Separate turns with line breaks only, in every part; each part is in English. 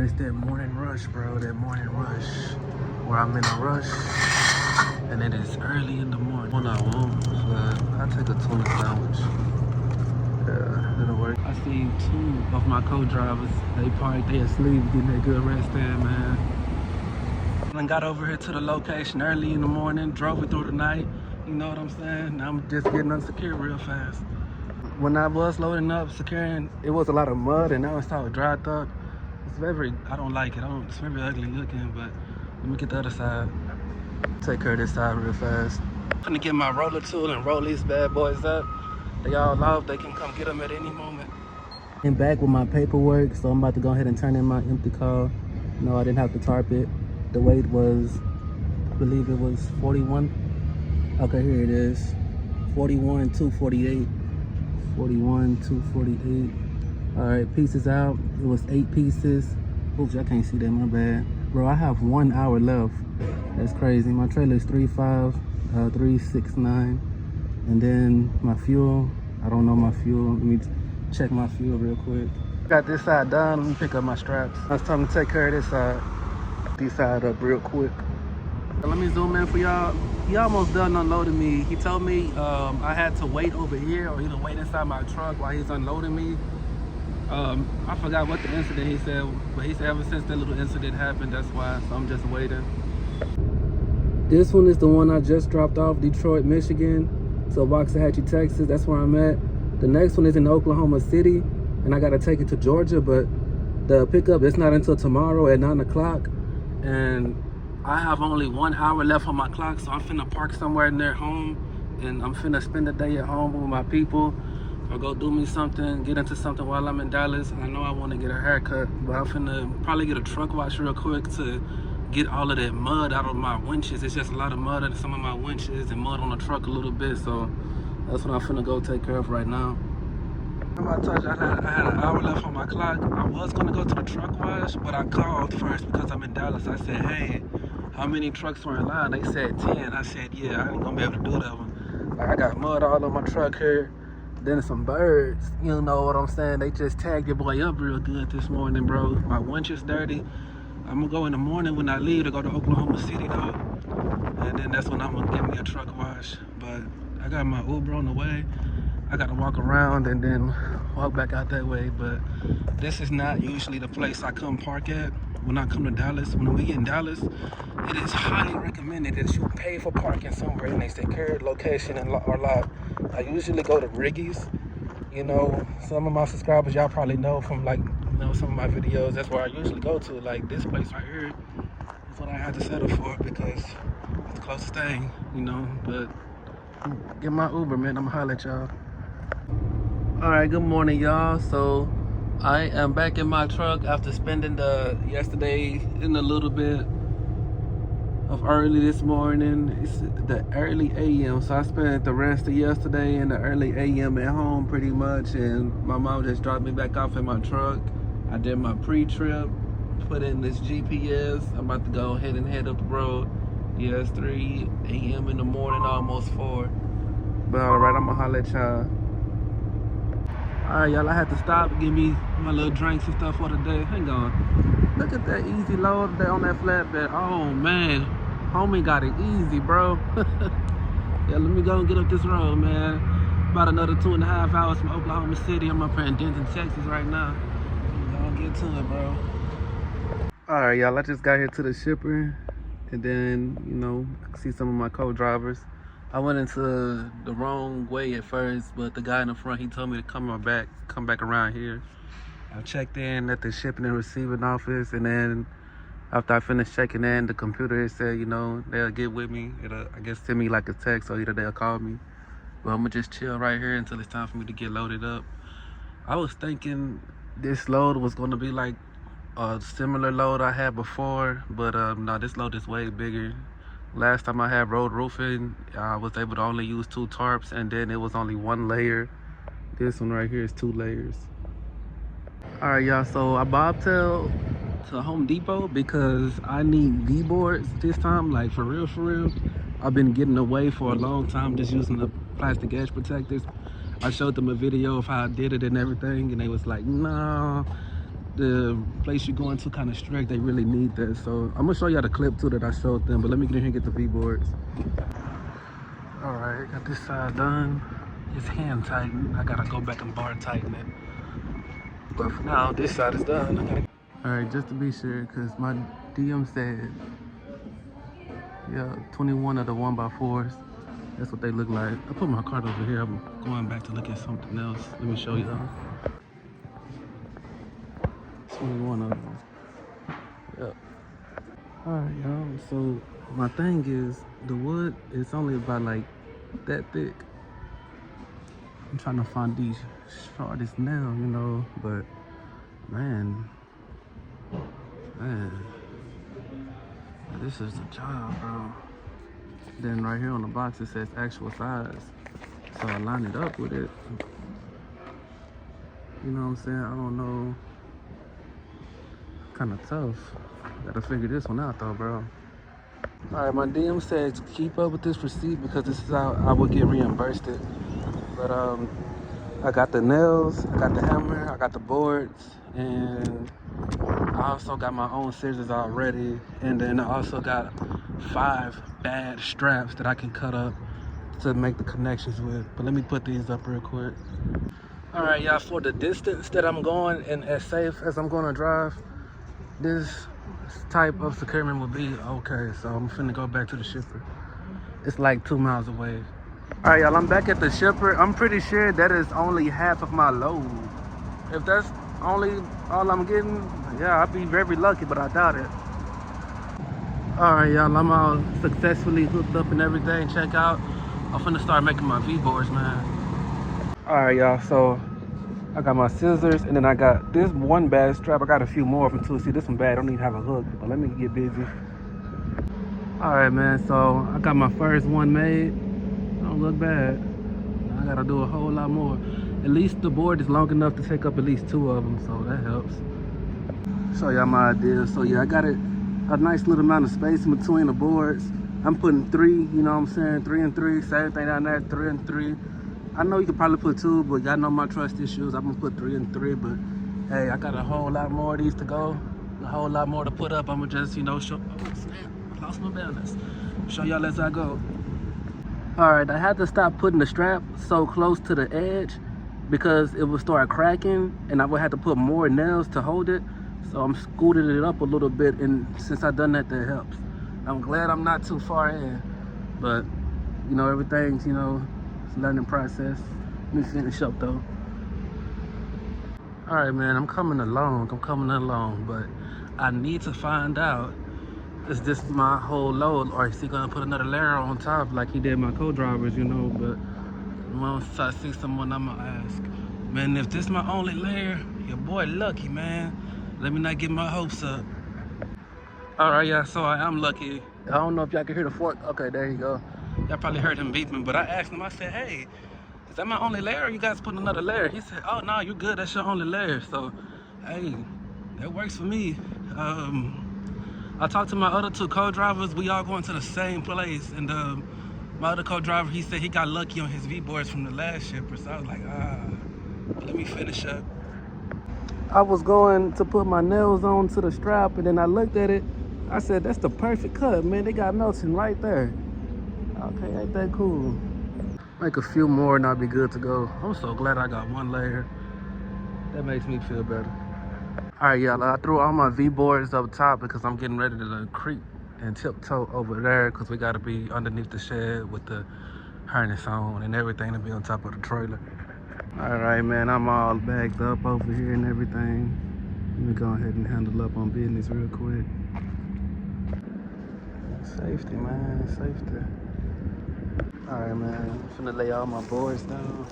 It's that morning rush, bro. That morning rush. Where I'm in a rush. And it is early in the morning. One I won't, but I'll take a tuna sandwich. Yeah, it'll work. I seen 2 of my co-drivers. They parked, they asleep, getting that good rest in, man. I got over here to the location early in the morning, drove it through the night. You know what I'm saying? Now I'm just getting unsecured real fast. When I was loading up, securing, it was a lot of mud, and now it's all dried up. It's very, I don't like it. It's very ugly looking, but let me get the other side. Take care of this side real fast. I'm gonna get my roller tool and roll these bad boys up. They all off, they can come get them at any moment. I'm back with my paperwork, so I'm about to go ahead and turn in my empty car. No, I didn't have to tarp it. The weight was, I believe it was 41. Okay, here it is. 41,248. 41,248. All right, pieces out. It was 8 pieces. Oops, I can't see that, my bad. Bro, I have 1 hour left. That's crazy. My trailer is 369. And then my fuel, I don't know my fuel. Let me check my fuel real quick. Got this side done. Let me pick up my straps. Now it's time to take care of this side. This side up real quick. Let me zoom in for y'all. He almost done unloading me. He told me I had to wait over here or either wait inside my truck while he's unloading me. I forgot what the incident he said, but he said ever since that little incident happened, that's why, so I'm just waiting. This one is the one I just dropped off, Detroit, Michigan, to Waxahachie, Texas. That's where I'm at. The next one is in Oklahoma City, and I gotta take it to Georgia, but the pickup is not until tomorrow at 9 o'clock, and I have only 1 hour left on my clock, so I'm finna park somewhere near home, and I'm finna spend the day at home with my people, or go do me something, get into something while I'm in Dallas. I know I wanna get a haircut, but I'm finna probably get a truck wash real quick to get all of that mud out of my winches. It's just a lot of mud in some of my winches and mud on the truck a little bit, so that's what I'm finna go take care of right now. Remember I told you I had an hour left on my clock. I was gonna go to the truck wash, but I called first because I'm in Dallas. I said, hey, how many trucks were in line? They said 10. I said, yeah, I ain't gonna be able to do that one. Like, I got mud all on my truck here. Then some birds, you know what I'm saying? They just tagged your boy up real good this morning, bro. My winch is dirty. I'm gonna go in the morning when I leave to go to Oklahoma City though. And then that's when I'm gonna get me a truck wash. But I got my Uber on the way. I gotta walk around and then walk back out that way. But this is not usually the place I come park at when I come to Dallas. When we in Dallas, it is highly recommended that you pay for parking somewhere in a secured location or lot. I usually go to Riggy's. You know, some of my subscribers, y'all probably know from like, you know, some of my videos. That's where I usually go to. Like this place right here is what I had to settle for because it's the closest thing, you know. But get my Uber, man. I'm gonna holler at y'all. All right, good morning, y'all. So I am back in my truck after spending the yesterday in a little bit of early this morning. It's the early AM, so I spent the rest of yesterday in the early AM at home pretty much, and my mom just dropped me back off in my truck. I did my pre-trip, put in this GPS. I'm about to go ahead and head up the road. Yeah, it's 3 AM in the morning, almost 4. But all right, I'm gonna holler at y'all. All right, y'all, I had to stop and give me my little drinks and stuff for the day. Hang on. Look at that easy load there on that flatbed. Oh, man. Homie got it easy, bro. Yeah, let me go and get up this road, man. About another 2.5 hours from Oklahoma City. I'm up here in Denton, Texas right now. Y'all get to it, bro. All right, y'all, I just got here to the shipper. And then, you know, see some of my co-drivers. I went into the wrong way at first, but the guy in the front, he told me to come back around here. I checked in at the shipping and receiving office, and then after I finished checking in, the computer said, you know, they'll get with me. It'll, I guess, send me like a text, or either they'll call me. But I'm gonna just chill right here until it's time for me to get loaded up. I was thinking this load was gonna be like a similar load I had before, but no, this load is way bigger. Last time I had road roofing, I was able to only use 2 tarps, and then it was only 1 layer. This one right here is 2 layers. All right, y'all, so I bobtailed to Home Depot because I need V-boards this time, like for real. I've been getting away for a long time just using the plastic edge protectors. I showed them a video of how I did it and everything, and they was like, no, the place you're going to kind of strict. They really need that. So I'm gonna show y'all the clip too that I showed them, but let me get in here and get the V-boards. All right, got this side done. It's hand tightened. I gotta go back and bar tighten it. But for now, this side is done. All right, just to be sure, cause my DM said, yeah, 21 of the 1x4s. That's what they look like. I put my cart over here. I'm going back to look at something else. Let me show y'all. 21 of them. Yep. Alright, y'all. So my thing is, the wood is only about like that thick. I'm trying to find the shortest nail, you know, but man, this is the job, bro. Then right here on the box it says actual size, so I line it up with it. You know what I'm saying? I don't know. Kind of tough. Gotta figure this one out though, bro. All right, my DM says keep up with this receipt because this is how I would get reimbursed it. But I got the nails, I got the hammer, I got the boards, and I also got my own scissors already. And then I also got 5 bad straps that I can cut up to make the connections with. But let me put these up real quick. All right, y'all, for the distance that I'm going and as safe as I'm gonna drive, this type of securement will be okay. So I'm finna go back to the shipper. It's like 2 miles away. All right, y'all, I'm back at the shipper. I'm pretty sure that is only half of my load. If that's only all I'm getting, yeah, I'd be very lucky, but I doubt it. All right, y'all, I'm all successfully hooked up and everything. Check out. I'm finna start making my V-boards, man. All right, y'all, so I got my scissors, and then I got this one bad strap. I got a few more of them too. See, this one bad, I don't need to have a hook, but let me get busy. All right, man, so I got my first one made. Don't look bad. I gotta do a whole lot more. At least the board is long enough to take up at least 2 of them, so that helps. Show y'all my idea. So yeah, I got it a nice little amount of space in between the boards. I'm putting 3, you know what I'm saying? 3 and 3, same thing down there, 3 and 3. I know you could probably put 2, but y'all know my trust issues. I'm gonna put 3 and 3, but hey, I got a whole lot more of these to go. A whole lot more to put up. I'm gonna just, you know, show, oh snap, I lost my balance. Show y'all as I go. All right, I had to stop putting the strap so close to the edge because it would start cracking and I would have to put more nails to hold it. So I'm scooting it up a little bit, and since I've done that, that helps. I'm glad I'm not too far in, but you know, everything's, you know, it's a learning process. Let me finish up though. All right, man, I'm coming along, but I need to find out, is this my whole load, or is he gonna put another layer on top like he did my co-drivers, you know? But once I see someone, I'm gonna ask. Man, if this my only layer, your boy lucky, man. Let me not get my hopes up. All right, yeah, so I am lucky. I don't know if y'all can hear the fork. Okay, there you go. Y'all probably heard him beeping, but I asked him, I said, hey, is that my only layer, or you guys put another layer? He said, oh, no, you're good, that's your only layer. So, hey, that works for me. I talked to my other 2 co-drivers. We all going to the same place, and my other co-driver, he said he got lucky on his V-boards from the last shipper. So I was like, let me finish up. I was going to put my nails on to the strap, and then I looked at it. I said, that's the perfect cut, man. They got Melton right there. Okay, ain't that cool? Make a few more and I'll be good to go. I'm so glad I got 1 layer. That makes me feel better. All right, y'all, I threw all my V-boards up top because I'm getting ready to creep and tiptoe over there because we got to be underneath the shed with the harness on and everything to be on top of the trailer. All right, man, I'm all bagged up over here and everything. Let me go ahead and handle up on business real quick. Safety, man, safety. All right, man, I'm finna lay all my boards down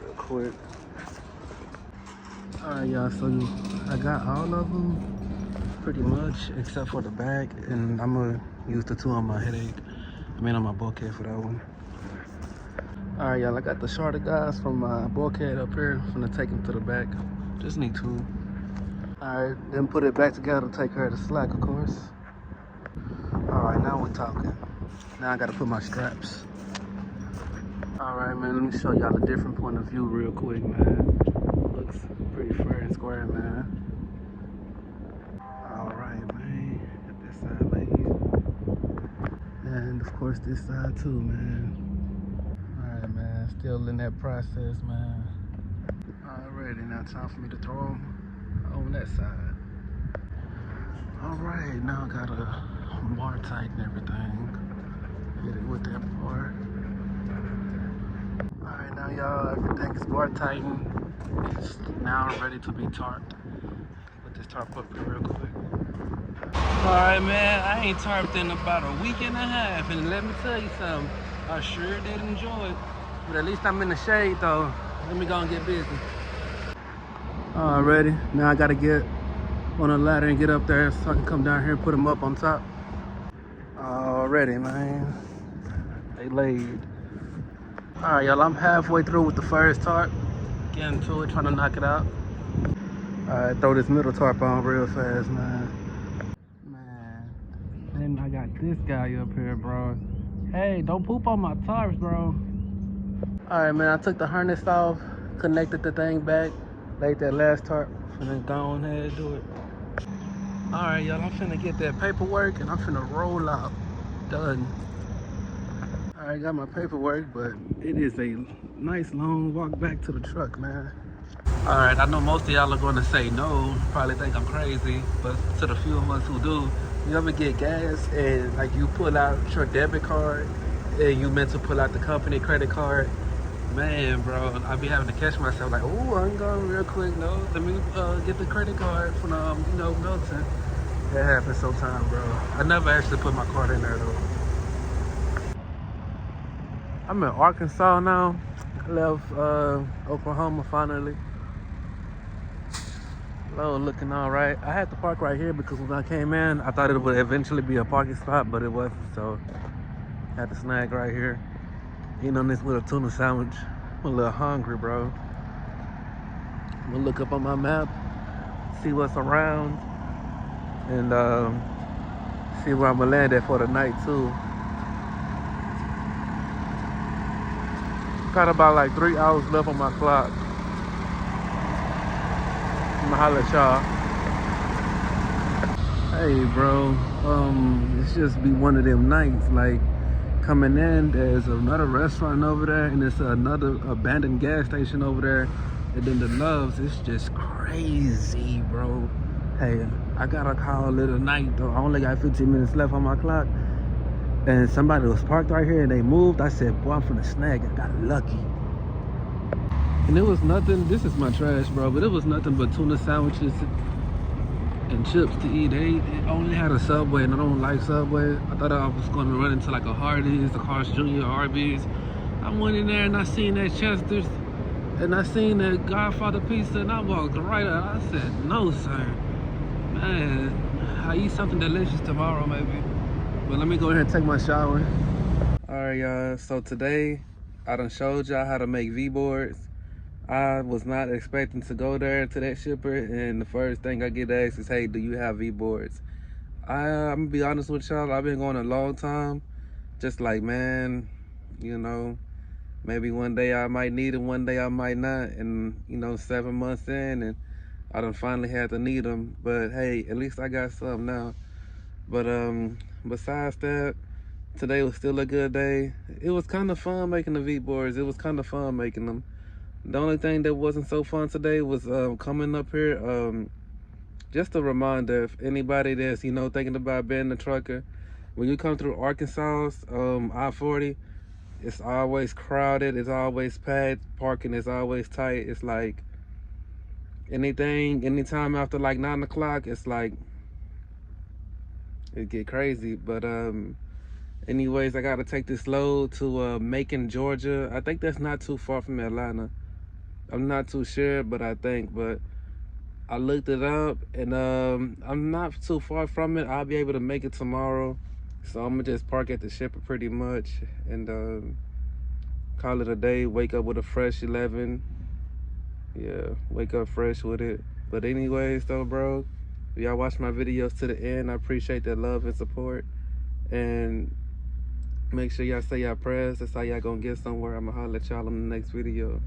real quick. All right, y'all, so I got all of them pretty much except for the back, and I'm gonna use the 2 on my headache. I mean, on my bulkhead for that one. All right, y'all, I got the shorter guys from my bulkhead up here. I'm gonna take them to the back. Just need 2. All right, then put it back together to take care of the slack, of course. All right, now we're talking. Now I gotta put my straps. All right, man, let me show y'all a different point of view real quick, man. Looks pretty fair and square, man. of course, this side too, man. All right, man. Still in that process, man. Alrighty, now time for me to throw them on that side. All right, now I got a bar tighten everything. Hit it with that bar. All right, now y'all, everything is bar tightened. It's now ready to be tarped. Put this tarp up here real quick. All right, man, I ain't tarped in about a week and a half, and let me tell you something, I sure did enjoy it. But at least I'm in the shade, though. Let me go and get busy. Alrighty, now I gotta get on a ladder and get up there so I can come down here and put them up on top. Already, man. They laid. Alright, y'all, I'm halfway through with the first tarp. Getting to it, trying to knock it out. Alright, throw this middle tarp on real fast, man. Then I got this guy up here, bro. Hey, don't poop on my tarps, bro. Alright, man, I took the harness off, connected the thing back, laid that last tarp, and then go on ahead and do it. Alright, y'all, I'm finna get that paperwork and I'm finna roll out. Done. Alright, got my paperwork, but it is a nice long walk back to the truck, man. Alright, I know most of y'all are gonna say no, probably think I'm crazy, but to the few of us who do, you ever get gas and like you pull out your debit card and you meant to pull out the company credit card? Man, bro, I be having to catch myself like, oh, I'm going real quick. No, let me get the credit card from, Melton. That happens sometimes, bro. I never actually put my card in there, though. I'm in Arkansas now. I left Oklahoma finally. Hello, looking all right. I had to park right here because when I came in, I thought it would eventually be a parking spot, but it wasn't, so I had to snag right here. Eating on this little tuna sandwich. I'm a little hungry, bro. I'm gonna look up on my map, see what's around, and see where I'm gonna land at for the night too. Got about like 3 hours left on my clock. I'm gonna holler at y'all. Hey, bro. It's just be one of them nights. Like coming in, there's another restaurant over there, and there's another abandoned gas station over there, and then the Loves. It's just crazy, bro. Hey, I gotta call it a night though. I only got 15 minutes left on my clock, and somebody was parked right here and they moved. I said, boy, I'm finna snag it. I got lucky. And it was nothing, this is my trash, bro, but it was nothing but tuna sandwiches and chips to eat. They only had a Subway, and I don't like Subway. I thought I was gonna run into like a Hardee's, a Carl's Jr., Arby's. I went in there and I seen that Chester's, and I seen that Godfather pizza, and I walked right up. I said, no, sir. Man, I'll eat something delicious tomorrow, maybe. But let me go ahead and take my shower. All right, y'all, so today I done showed y'all how to make V-boards. I was not expecting to go there to that shipper, and the first thing I get asked is, hey, do you have V-boards? I'm gonna be honest with y'all, I've been going a long time. Just like, man, you know, maybe one day I might need them, one day I might not. And, 7 months in, and I done finally had to need them. But hey, at least I got some now. But besides that, today was still a good day. It was kind of fun making the V-boards. It was kind of fun making them. The only thing that wasn't so fun today was coming up here. Just a reminder, if anybody that's, thinking about being a trucker, when you come through Arkansas, I-40, it's always crowded, it's always packed, parking is always tight. It's like anytime after like 9 o'clock, it's like, it get crazy. But anyways, I gotta take this load to Macon, Georgia. I think that's not too far from Atlanta. I'm not too sure, but I looked it up, and I'm not too far from it. I'll be able to make it tomorrow, so I'm gonna just park at the shipper pretty much and call it a day. Wake up with a fresh 11. Yeah, wake up fresh with it. But anyways though, bro, if y'all watch my videos to the end, I appreciate that love and support, and make sure y'all say y'all prayers. That's how y'all gonna get somewhere. I'ma holler at y'all in the next video.